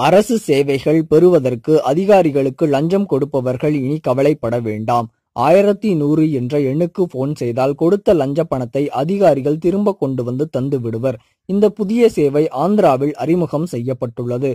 அரசு சேவைகள் பெறுவதற்கு அதிகாரிகளுக்கு லஞ்சம் கொடுப்பவர்கள் இனி கவலைப்பட வேண்டாம். 1100 என்ற எண்ணுக்கு போன் செய்தால் கொடுத்த லஞ்ச பணத்தை அதிகாரிகள் திரும்ப கொண்டு வந்து தந்து விடுவர். இந்த புதிய சேவை ஆந்திராவில் அறிமுகம் செய்யப்பட்டுள்ளது.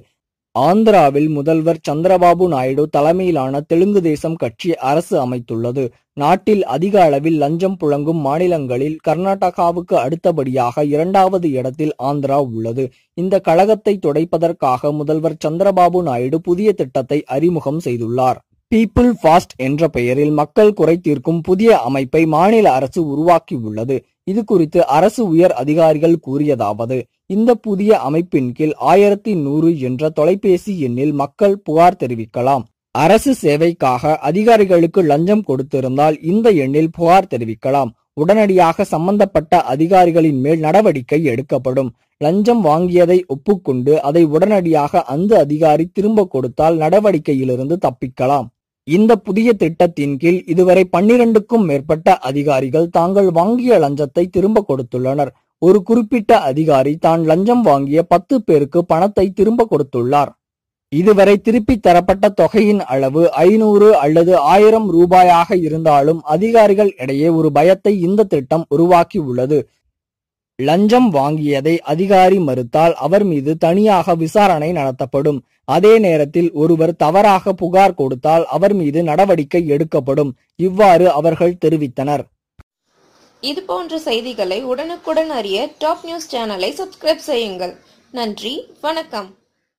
ஆந்திராவில் முதல்வர் சந்திரபாபு நாயுடு தலைமையிலான தெலுங்கு தேசம் கட்சி அரசு அமைத்துள்ளது. நாட்டில் அதிக அளவில் லஞ்சம் புழங்கும் மாநிலங்களில் கர்நாடகாவுக்கு அடுத்தபடியாக 2வது இடத்தில் ஆந்திரா உள்ளது. இந்த கழகத்தை துடைப்பதற்காக முதல்வர் சந்திரபாபு நாயுடு புதிய திட்டத்தை அறிமுகம் செய்துள்ளார். பீப்புள் ஃபாஸ்ட் என்ற பெயரில் மக்கள் குறை தீர்க்கும் புதிய அமைப்பை மாநில அரசு உருவாக்கியுள்ளது. இது குறித்து அரசு உயர் அதிகாரிகள் கூறியதாவது: இந்த புதிய அமைப்பின் கீழ் 1100 என்ற தொலைபேசி எண்ணில் மக்கள் புகார் தெரிவிக்கலாம். அரசு சேவைக்காக அதிகாரிகளுக்கு லஞ்சம் கொடுத்திருந்தால் இந்த எண்ணில் புகார் தெரிவிக்கலாம். உடனடியாக சம்பந்தப்பட்ட அதிகாரிகளின் மேல் நடவடிக்கை எடுக்கப்படும். லஞ்சம் வாங்கியதை ஒப்புக்கொண்டு அதை உடனடியாக அந்த அதிகாரி திரும்ப கொடுத்தால் நடவடிக்கையிலிருந்து தப்பிக்கலாம். இந்த புதிய திட்டத்தின் கீழ் இதுவரை 12க்கும் மேற்பட்ட அதிகாரிகள் தாங்கள் வாங்கிய லஞ்சத்தை திரும்ப கொடுத்துள்ளனர். ஒரு குறிப்பிட்ட அதிகாரி தான் லஞ்சம் வாங்கிய 10 பேருக்கு பணத்தை திரும்ப கொடுத்துள்ளார். இதுவரை திருப்பி தரப்பட்ட தொகையின் அளவு 500 அல்லது 1000 ரூபாயாக இருந்தாலும் அதிகாரிகள் இடையே ஒரு பயத்தை இந்த திட்டம் உருவாக்கி உள்ளது. லஞ்சம் வாங்கியதை அதிகாரி மறுத்தால் அவர் மீது தனியாக விசாரணை நடத்தப்படும். அதே நேரத்தில் ஒருவர் தவறாக புகார் கொடுத்தால் அவர் மீது நடவடிக்கை எடுக்கப்படும். இவ்வாறு அவர்கள் தெரிவித்தனர். இது போன்ற செய்திகளை உடனுக்குடன் அறிய டாப் நியூஸ் சேனலை சப்ஸ்கிரைப் செய்யுங்கள். நன்றி, வணக்கம்.